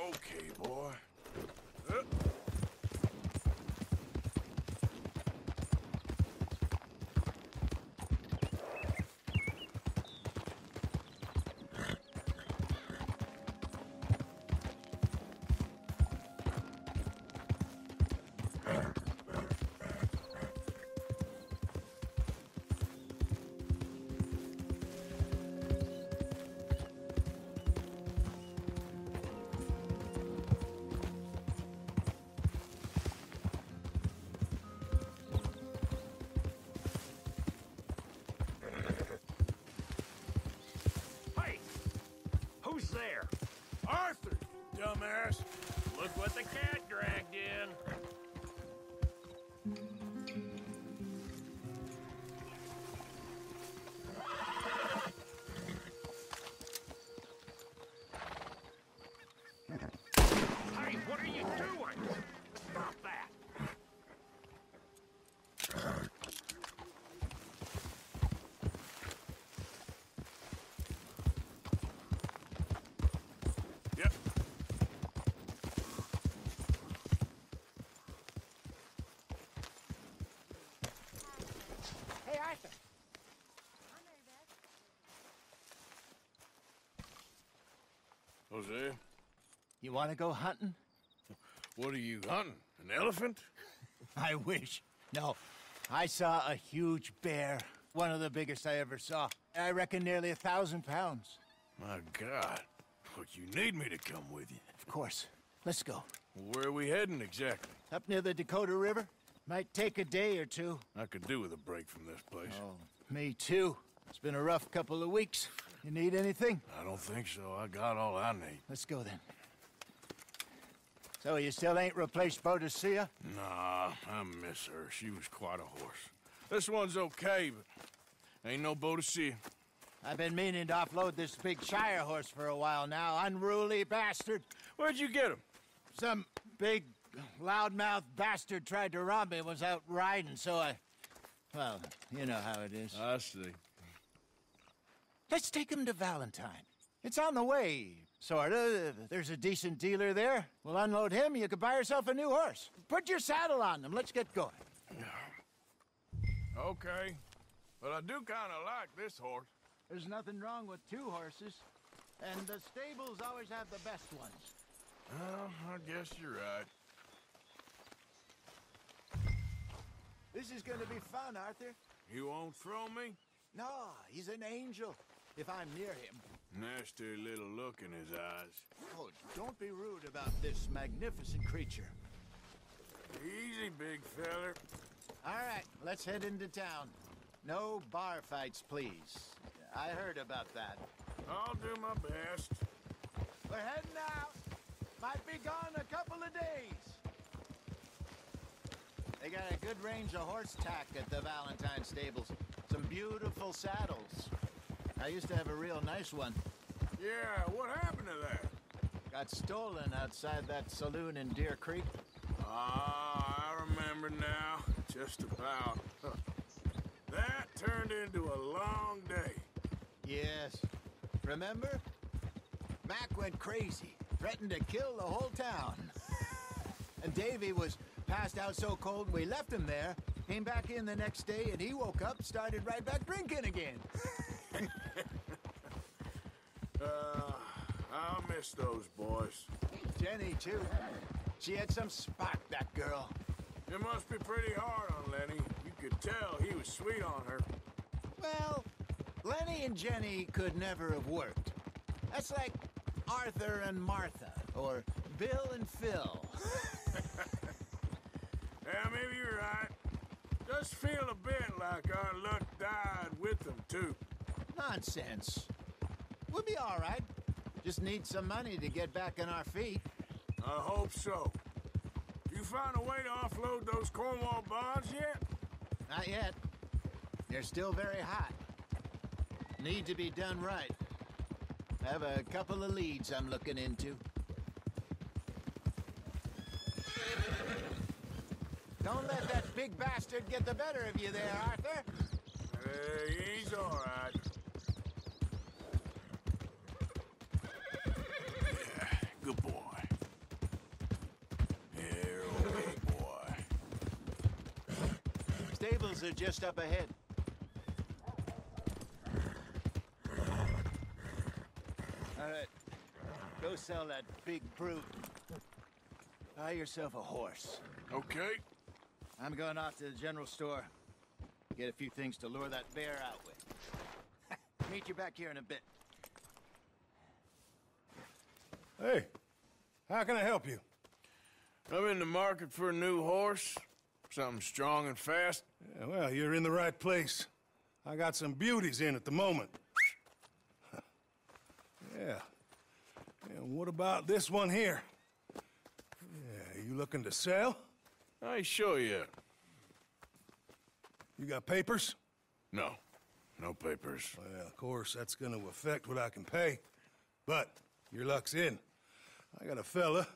Okay, boy. Hey! Who's there? Arthur, dumbass. Look what the cat dragged in. Hey, what are you doing? Stop that. Yep. Hey, Arthur. Jose, You want to go hunting? what are you hunting? An elephant? I wish. No, I saw a huge bear. One of the biggest I ever saw. I reckon nearly 1,000 pounds. My God. Look, you need me to come with you. Of course. Let's go. Where are we heading exactly? Up near the Dakota River. Might take a day or two. I could do with a break from this place. Oh, me too. It's been a rough couple of weeks. You need anything? I don't think so. I got all I need. Let's go then. So you still ain't replaced Boadicea? Nah, I miss her. She was quite a horse. This one's okay, but ain't no Boadicea. I've been meaning to offload this big Shire horse for a while now. Unruly bastard. Where'd you get him? Some big, loudmouth bastard tried to rob me and was out riding, so I... Well, you know how it is. I see. Let's take him to Valentine. It's on the way, sorta. There's a decent dealer there. We'll unload him, you could buy yourself a new horse. Put your saddle on them, let's get going. Okay. But I do kind of like this horse. There's nothing wrong with two horses. And the stables always have the best ones. Well, I guess you're right. This is gonna be fun, Arthur. You won't throw me? No, he's an angel. If I'm near him. Nasty little look in his eyes. Oh, don't be rude about this magnificent creature. Easy, big feller. All right, let's head into town. No bar fights, please. I heard about that. I'll do my best. We're heading out. Might be gone a couple of days. They got a good range of horse tack at the Valentine stables. Some beautiful saddles. I used to have a real nice one. Yeah, what happened to that? Got stolen outside that saloon in Deer Creek. Ah, I remember now. Just about. That turned into a long day. Yes. Remember? Mac went crazy, threatened to kill the whole town. And Davy was passed out so cold we left him there, came back in the next day, and he woke up, started right back drinking again. I'll miss those boys. Jenny, too. She had some spark, that girl. It must be pretty hard on Lenny. You could tell he was sweet on her. Well, Lenny and Jenny could never have worked. That's like Arthur and Martha, or Bill and Phil. Yeah, maybe you're right. Just feel a bit like our luck died with them, too. Nonsense. We'll be all right. Just need some money to get back on our feet. I hope so. You find a way to offload those Cornwall bonds yet? Not yet. They're still very hot. Need to be done right. I have a couple of leads I'm looking into. Don't let that big bastard get the better of you there, Arthur. He's all right. Yeah, good boy. stables are just up ahead. All right, go sell that big brute. Buy yourself a horse. Okay. I'm going off to the general store. Get a few things to lure that bear out with. Meet you back here in a bit. Hey, how can I help you? I'm in the market for a new horse. Something strong and fast. Yeah, well, you're in the right place. I got some beauties in at the moment. Yeah. And what about this one here? Yeah, you looking to sell? I show you. You got papers? No. No papers. Well, of course, that's gonna affect what I can pay. But your luck's in. I got a fella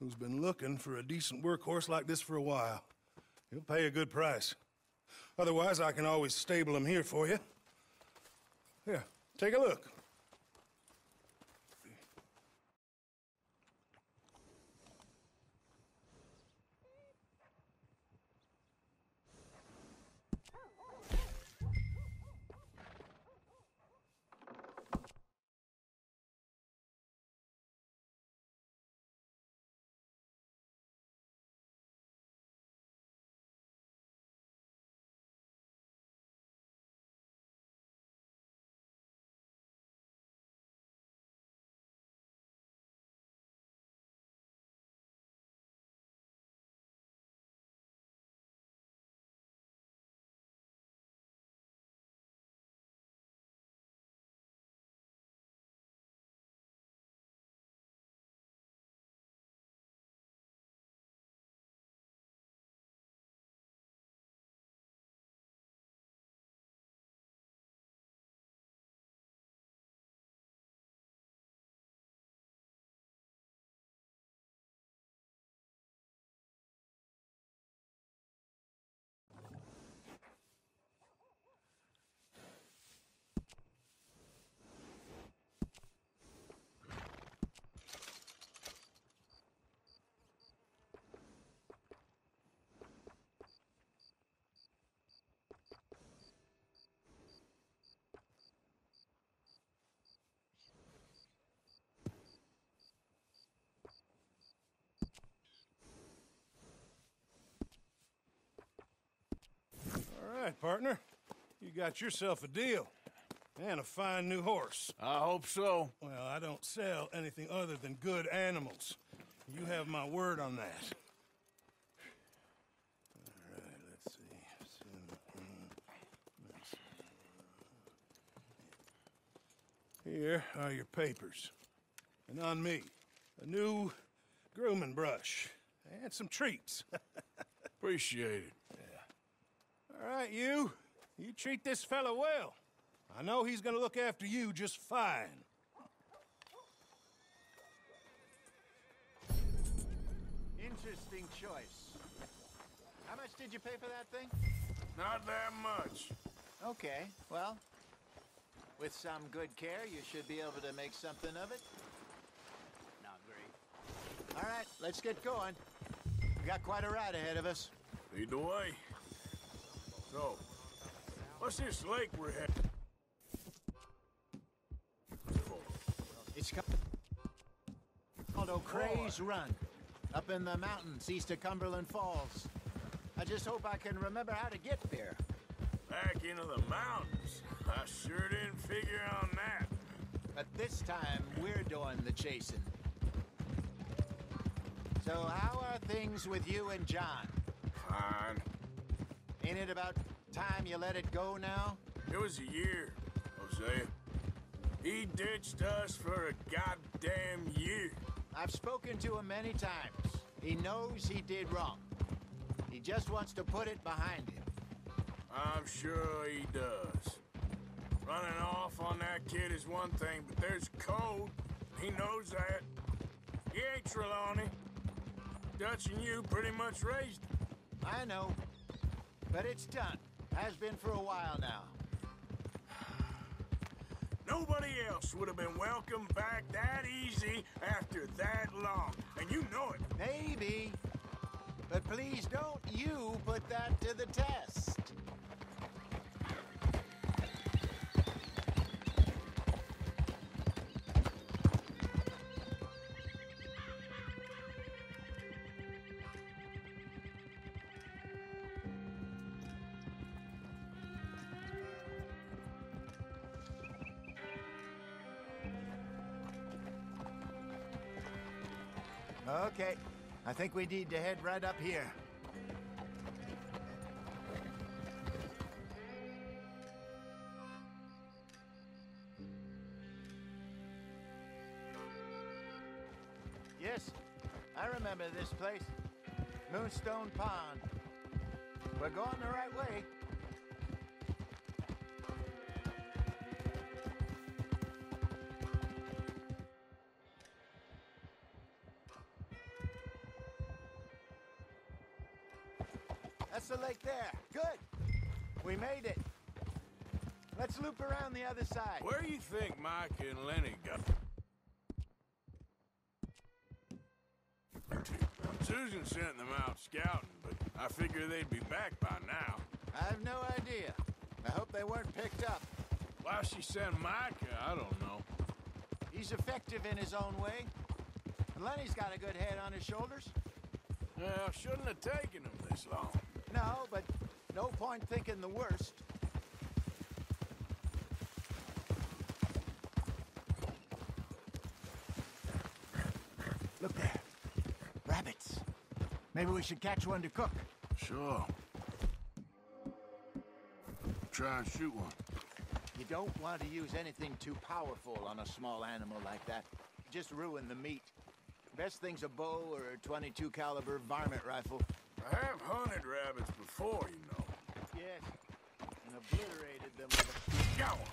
who's been looking for a decent workhorse like this for a while. He'll pay a good price. Otherwise, I can always stable him here for you. Here, take a look. All right, partner. You got yourself a deal. And a fine new horse. I hope so. Well, I don't sell anything other than good animals. You have my word on that. All right, let's see. Here are your papers. And on me, a new grooming brush. And some treats. Appreciate it. All right, you treat this fella well. I know he's gonna look after you just fine. Interesting choice. How much did you pay for that thing? Not that much. Okay, well, with some good care, you should be able to make something of it. Not great. All right, let's get going. We got quite a ride ahead of us. Lead the way. So, what's this lake we're heading? It's called O'Crea's Run, up in the mountains east of Cumberland Falls. I just hope I can remember how to get there. Back into the mountains. I sure didn't figure on that. But this time, we're doing the chasing. So how are things with you and John? Fine. Ain't it about time you let it go now? It was a year, Hosea. He ditched us for a goddamn year. I've spoken to him many times. He knows he did wrong. He just wants to put it behind him. I'm sure he does. Running off on that kid is one thing, but there's code. He knows that. He ain't Trelawney. Dutch and you pretty much raised him. I know. But it's done. Has been for a while now. Nobody else would have been welcomed back that easy after that long. And you know it. Maybe. But please don't you put that to the test. Okay, I think we need to head right up here. Yes, I remember this place. Moonstone Pond. We're going the right way. That's the lake there. Good. We made it. Let's loop around the other side. Where do you think Mike and Lenny got? Susan sent them out scouting, but I figure they'd be back by now. I have no idea. I hope they weren't picked up. Why she sent Micah, I don't know. He's effective in his own way. And Lenny's got a good head on his shoulders. Well, shouldn't have taken him this long. No, but no point thinking the worst. Look there. Rabbits. Maybe we should catch one to cook. Sure. Try and shoot one. You don't want to use anything too powerful on a small animal like that. Just ruin the meat. Best thing's a bow or a .22 caliber varmint rifle. I have hunted rabbits before, you know. Yes, and obliterated them with a... Got one.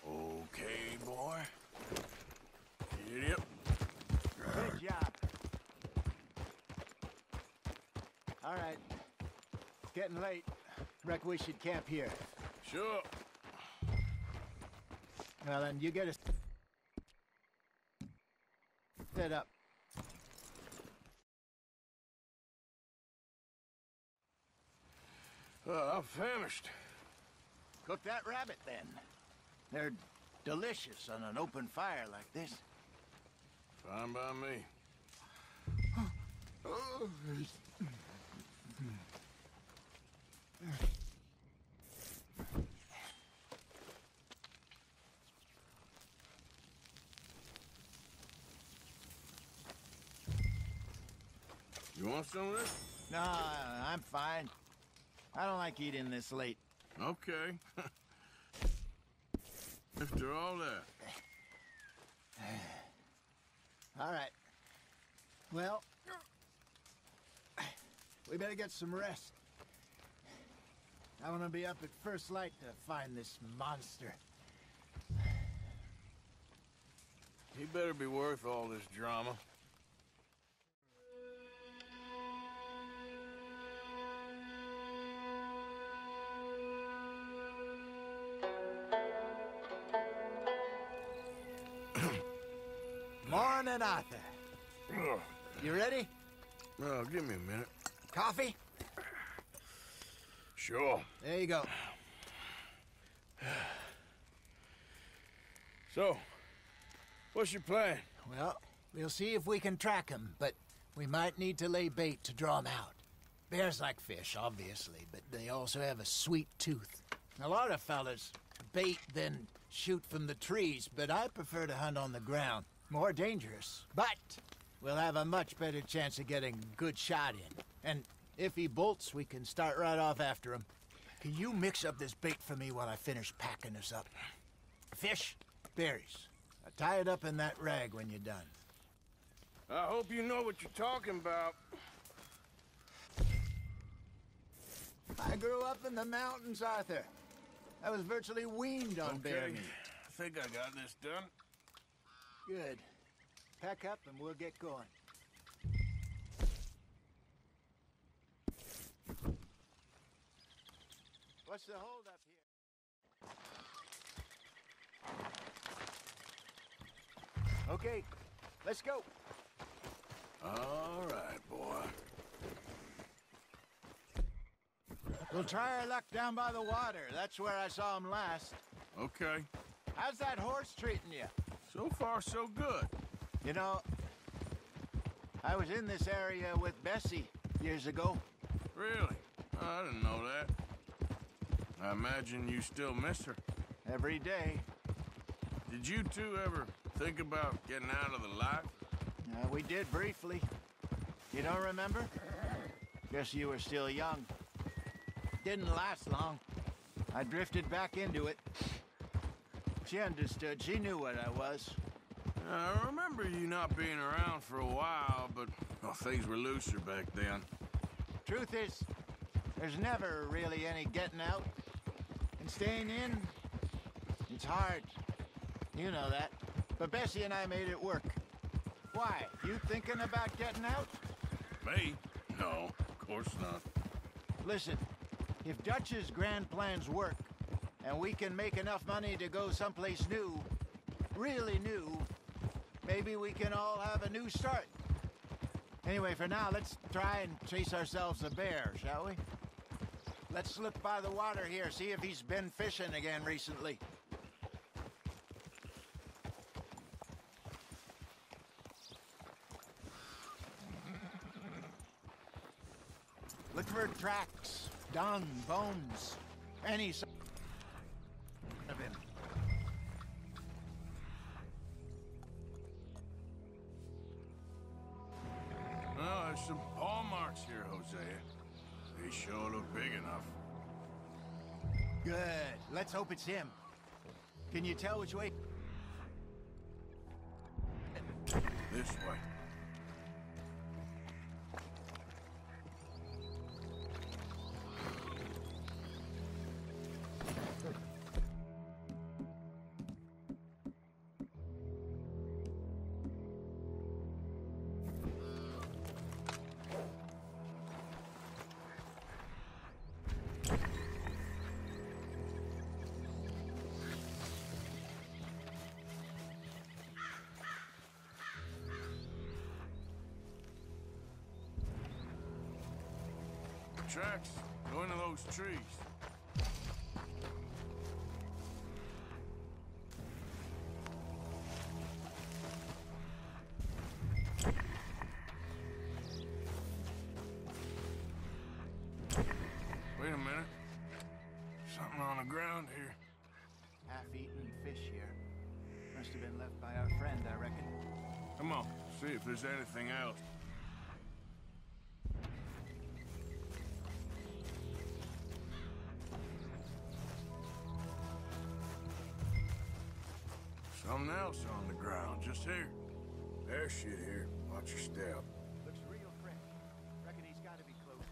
Okay, boy. Get up. Good job. All right. It's getting late. Reckon we should camp here. Sure. Well, then you get us set up. I'm famished. Cook that rabbit, then. They're delicious on an open fire like this. Fine by me. You want some of this? No, I'm fine. I don't like eating this late. Okay. After all that. All right. Well, we better get some rest. I want to be up at first light to find this monster. He better be worth all this drama. Morning, Arthur. Ugh. You ready? Oh, give me a minute. Coffee? Sure. There you go. So, what's your plan? Well, we'll see if we can track him, but we might need to lay bait to draw him out. Bears like fish, obviously, but they also have a sweet tooth. A lot of fellas bait, then shoot from the trees, but I prefer to hunt on the ground. More dangerous, but we'll have a much better chance of getting a good shot in. And if he bolts, we can start right off after him. Can you mix up this bait for me while I finish packing this up? Fish, berries. Tie it up in that rag when you're done. I hope you know what you're talking about. I grew up in the mountains, Arthur. I was virtually weaned on bear meat. I think I got this done. Good. Pack up and we'll get going. What's the hold up here? Okay, Let's go. All right, boy. We'll try our luck down by the water. That's where I saw him last. Okay. How's that horse treating you? So far, so good. You know, I was in this area with Bessie years ago. Really? I didn't know that. I imagine you still miss her. Every day. Did you two ever think about getting out of the life? We did briefly. You don't remember? Guess you were still young. Didn't last long. I drifted back into it. She understood. She knew what I was. I remember you not being around for a while, but well, things were looser back then. Truth is, there's never really any getting out. And staying in, it's hard. You know that. But Bessie and I made it work. Why? You thinking about getting out? Me? No, of course not. Listen, if Dutch's grand plans work, and we can make enough money to go someplace new, really new, maybe we can all have a new start. Anyway, for now, let's try and chase ourselves a bear, shall we? Let's look by the water here, see if he's been fishing again recently. Look for tracks, dung, bones, any sign of him. Well, there's some paw marks here, Hosea. They sure look big enough. Good. Let's hope it's him. Can you tell which way? This way. Tracks. Go into those trees. Wait a minute. Something on the ground here. Half-eaten fish here. Must have been left by our friend, I reckon. Come on, see if there's anything else. Something else on the ground, just here. There's shit here. Watch your step. Looks real fresh. Reckon he's got to be close.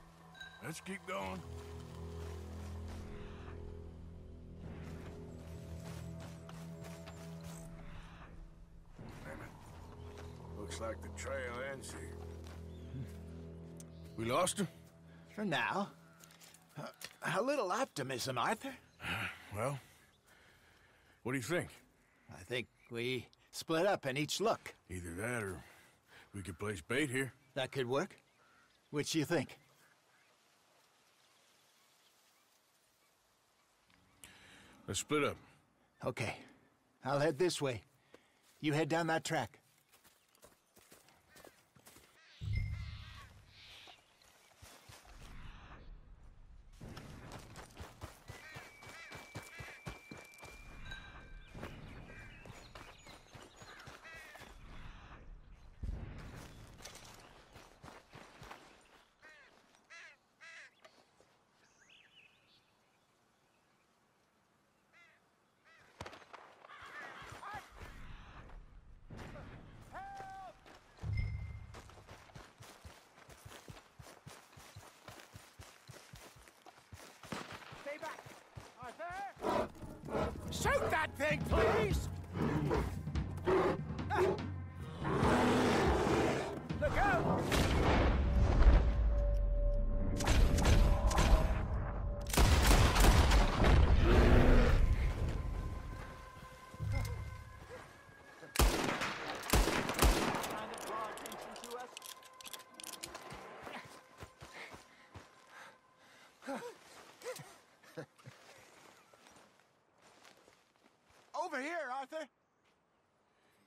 Let's keep going. Damn it. Looks like the trail ends here. We lost him? For now. A little optimism, Arthur. Well, what do you think? I think we split up and each look. Either that or we could place bait here. That could work. Which do you think? Let's split up. Okay. I'll head this way. You head down that track.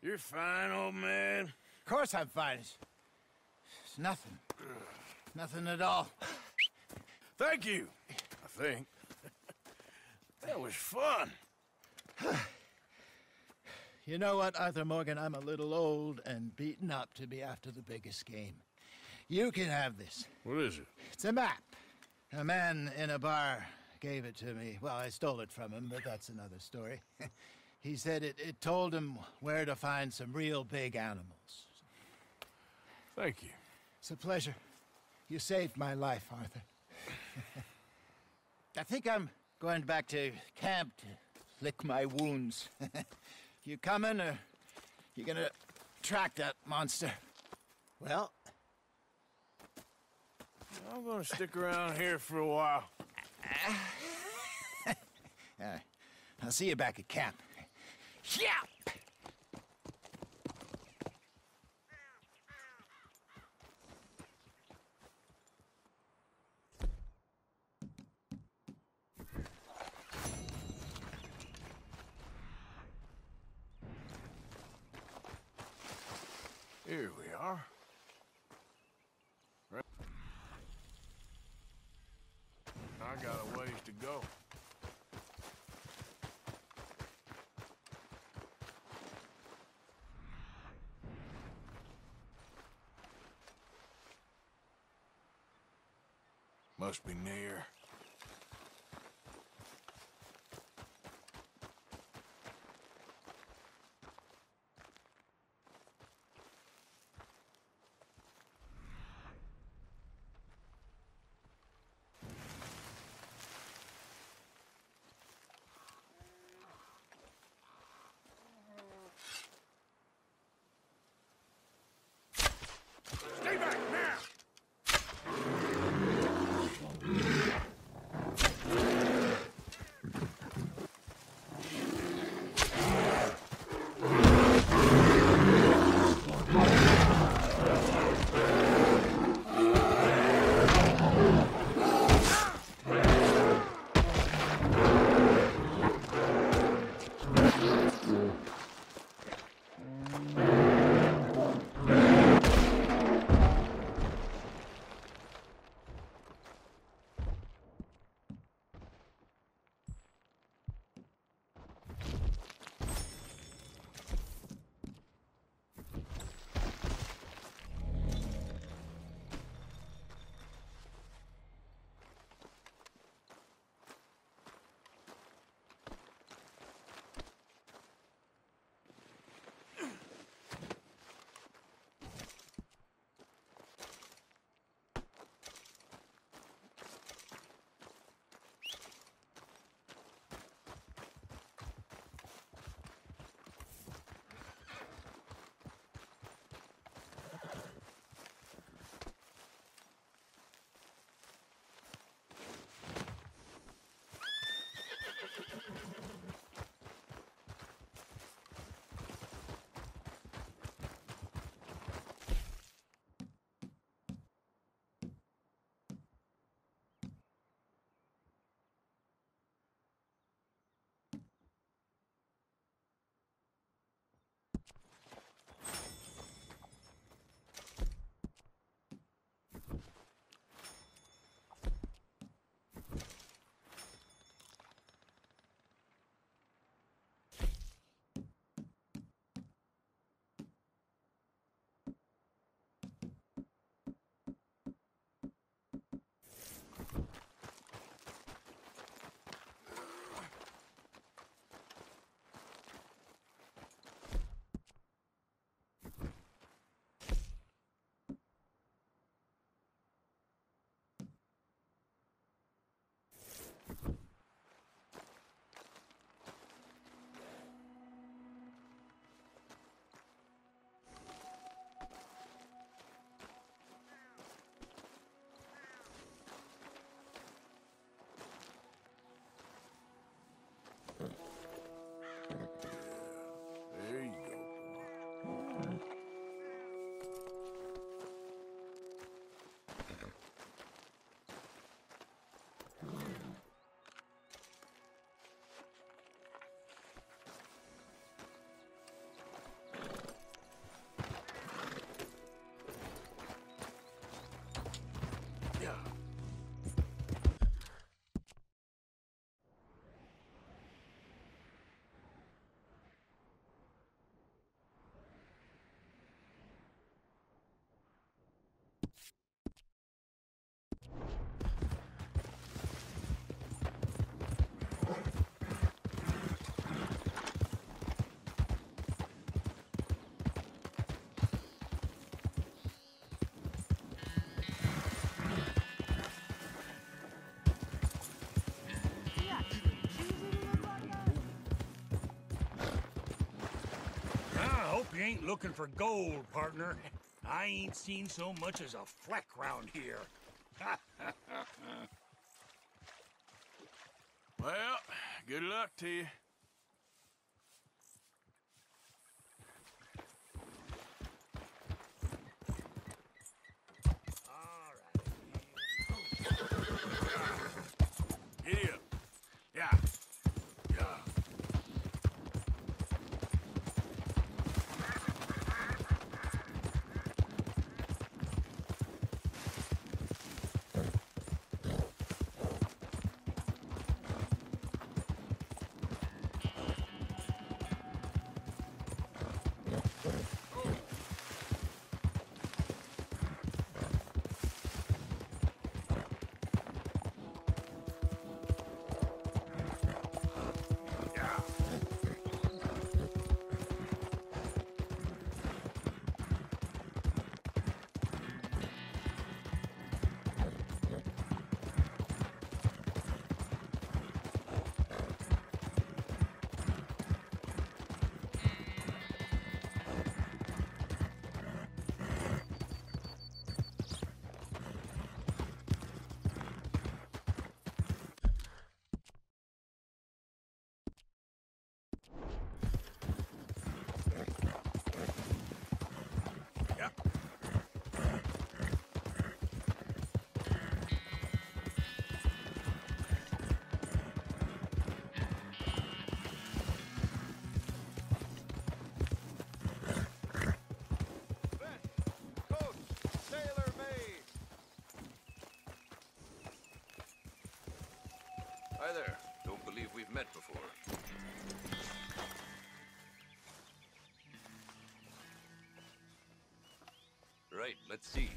You're fine, old man. Of course I'm fine. It's nothing. Nothing at all. Thank you, I think. That was fun. You know what, Arthur Morgan? I'm a little old and beaten up to be after the biggest game. You can have this. What is it? It's a map. A man in a bar gave it to me. Well, I stole it from him, but that's another story. He said it told him where to find some real big animals. Thank you. It's a pleasure. You saved my life, Arthur. I think I'm going back to camp to lick my wounds. You coming, or you gonna track that monster? Well, I'm gonna stick around here for a while. I'll see you back at camp. Yeah! Here we are. Right. I got a ways to go. Must be near. Stay back now! I hope you ain't looking for gold, partner. I ain't seen so much as a fleck round here. Well, good luck to you. All right. Giddy up. Yeah. Yeah. Hi there. Don't believe we've met before. Right, let's see.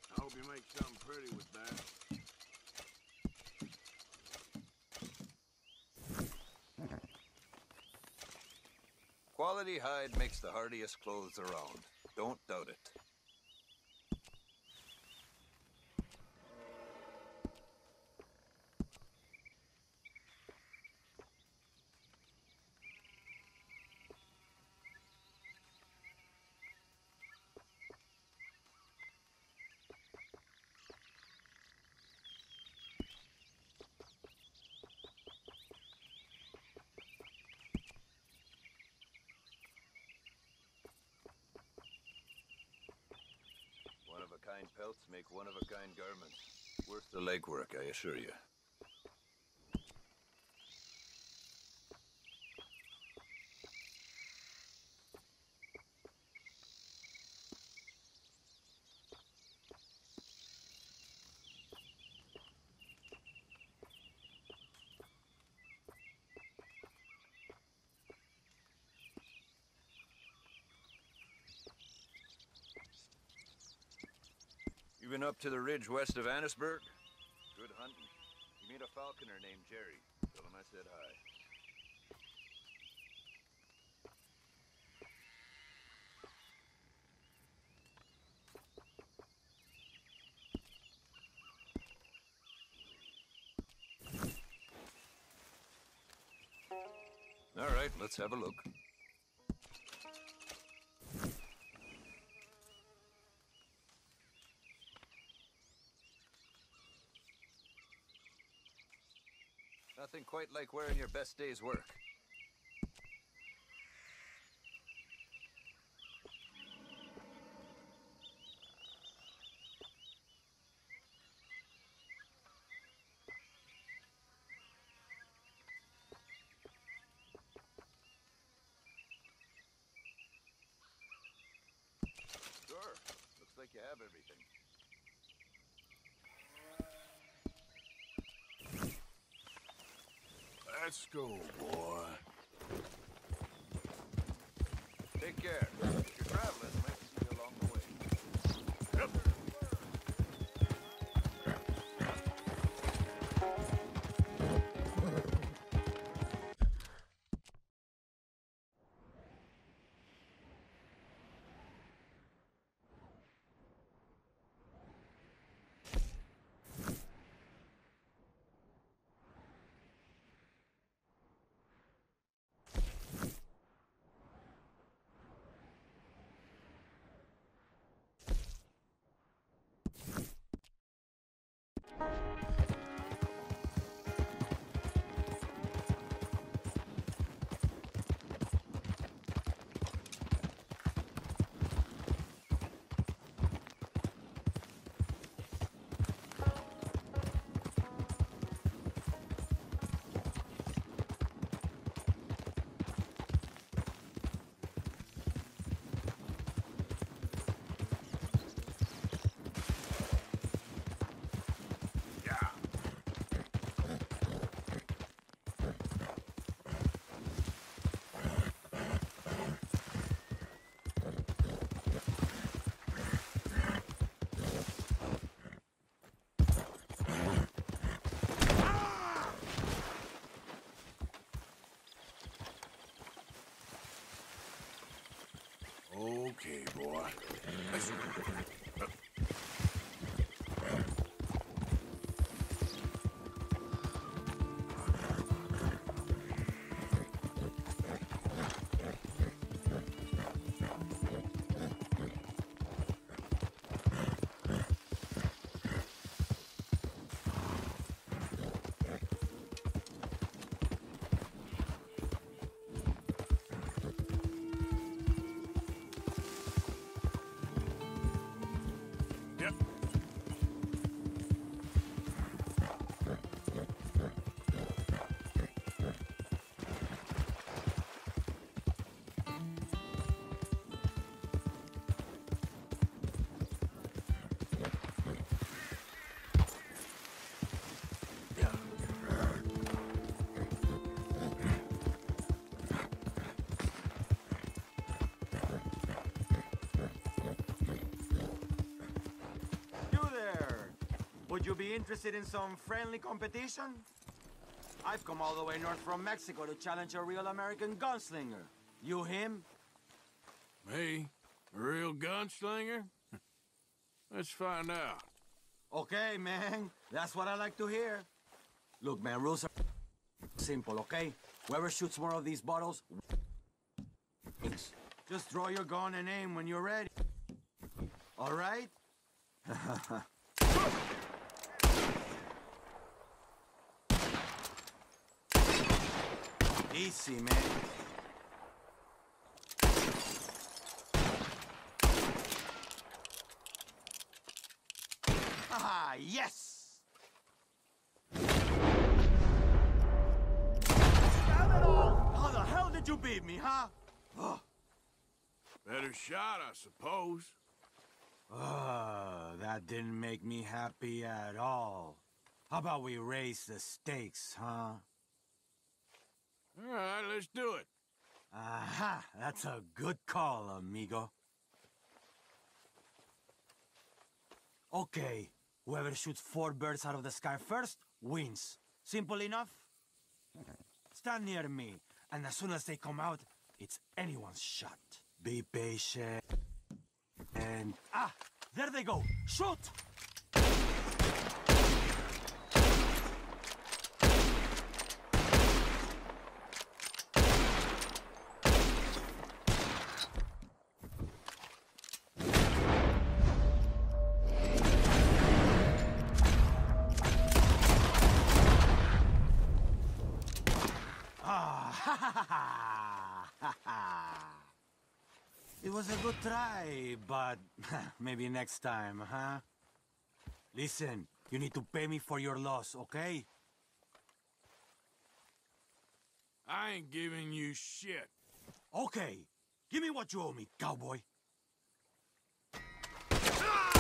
I hope you make something pretty with that. Quality hide makes the hardiest clothes around. Don't doubt it. One-of-a-kind pelts make one-of-a-kind garments. Worth the legwork, I assure you. You been up to the ridge west of Annisburg? Good hunting. You meet a falconer named Jerry. Tell him I said hi. All right, let's have a look. Nothing quite like wearing your best day's work. like you have everything. Let's go, boy. Take care. If you're traveling, I might see you along the way. Yep. Okay, boy. Listen. Yep. You there! Would you be interested in some friendly competition? I've come all the way north from Mexico to challenge a real American gunslinger. You him? Me? A real gunslinger? Let's find out. Okay, man. That's what I like to hear. Look, man, rules are simple, okay? Whoever shoots more of these bottles wins. Just draw your gun and aim when you're ready. All right? Easy, man. Ah, yes! Damn it all! How the hell did you beat me, huh? Oh. Better shot, I suppose. That didn't make me happy at all. How about we raise the stakes, huh? All right, let's do it. Aha! That's a good call, amigo. Okay, whoever shoots 4 birds out of the sky first wins. Simple enough? Stand near me, and as soon as they come out, it's anyone's shot. Be patient. And... ah! There they go! Shoot! It was a good try, but maybe next time, huh? Listen, you need to pay me for your loss, okay? I ain't giving you shit. Okay, give me what you owe me, cowboy. Ah!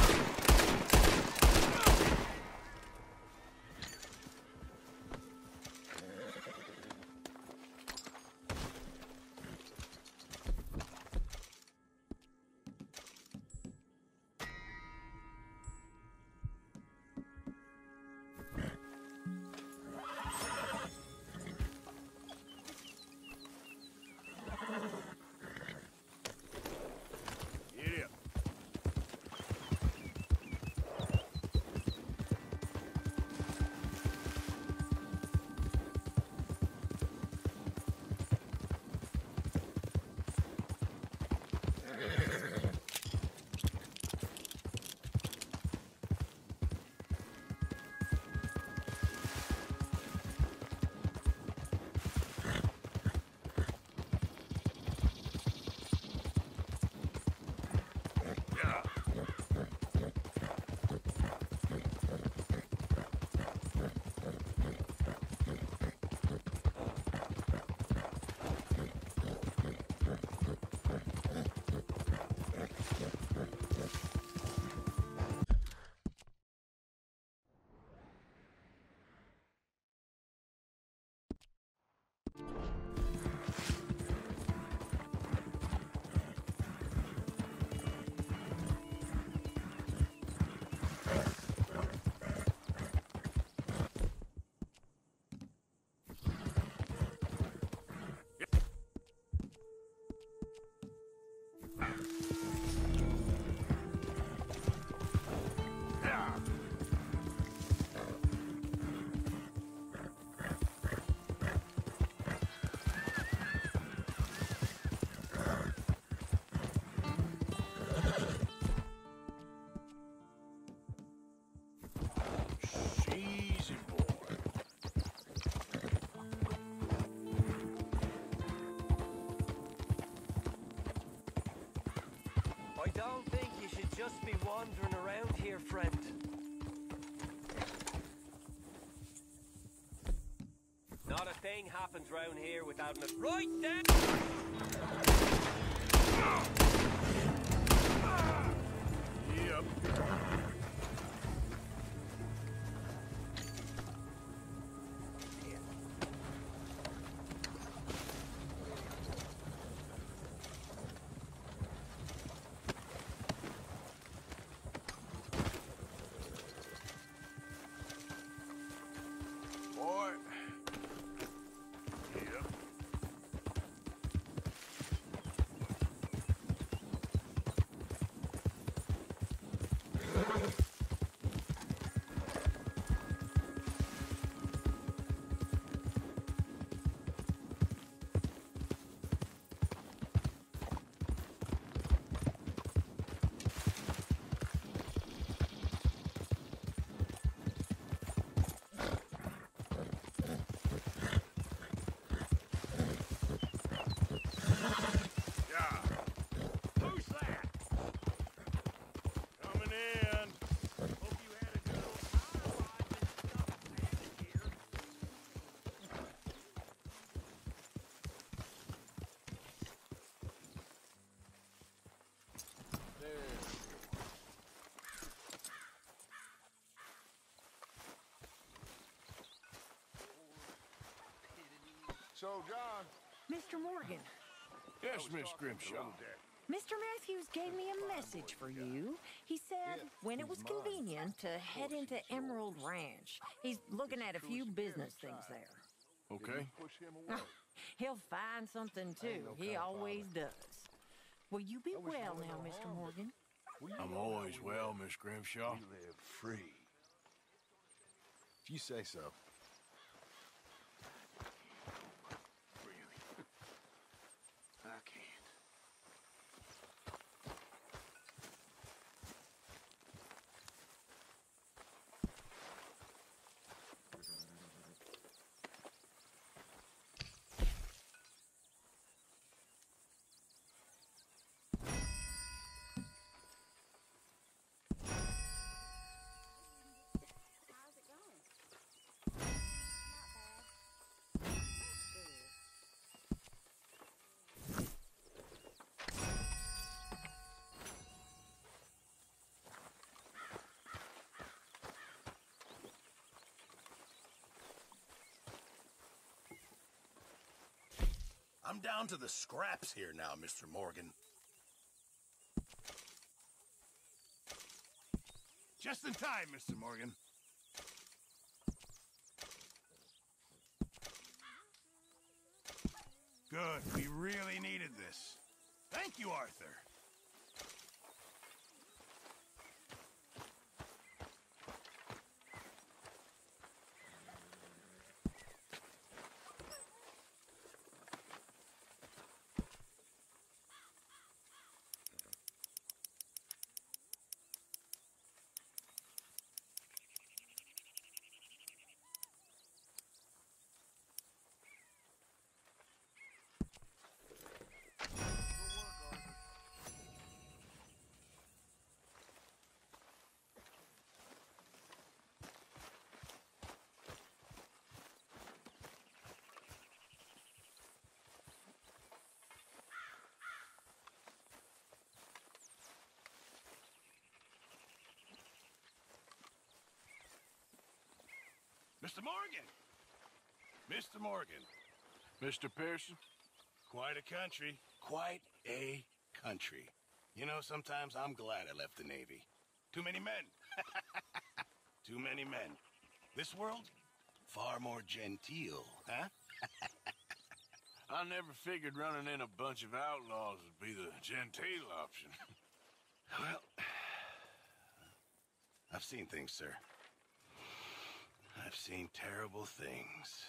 just be wandering around here, friend. Not a thing happens round here without an... Right there! Yep. Boy. Yep. Who's that? Coming in. Hope you had a good old time. I've been stuck here. So, John. Mr. Morgan, Yes, Miss Grimshaw. Mr. Matthews gave me a message for you. He said when it was convenient to head into Emerald Ranch. He's looking at a few business things there. Okay. Push him away. He'll find something too. He always does. Will you be well now, Mr. Morgan? I'm always well, Miss Grimshaw. We live free. If you say so. Really? I can't. How's it going? Not bad. I'm down to the scraps here now, Mr. Morgan. Just in time, Mr. Morgan. Good. We really needed this. Thank you, Arthur. Mr. Morgan! Mr. Morgan. Mr. Pearson? Quite a country. Quite a country. You know, sometimes I'm glad I left the Navy. Too many men. Too many men. This world, far more genteel, huh? I never figured running in a bunch of outlaws would be the genteel option. Well, I've seen things, sir. I've seen terrible things.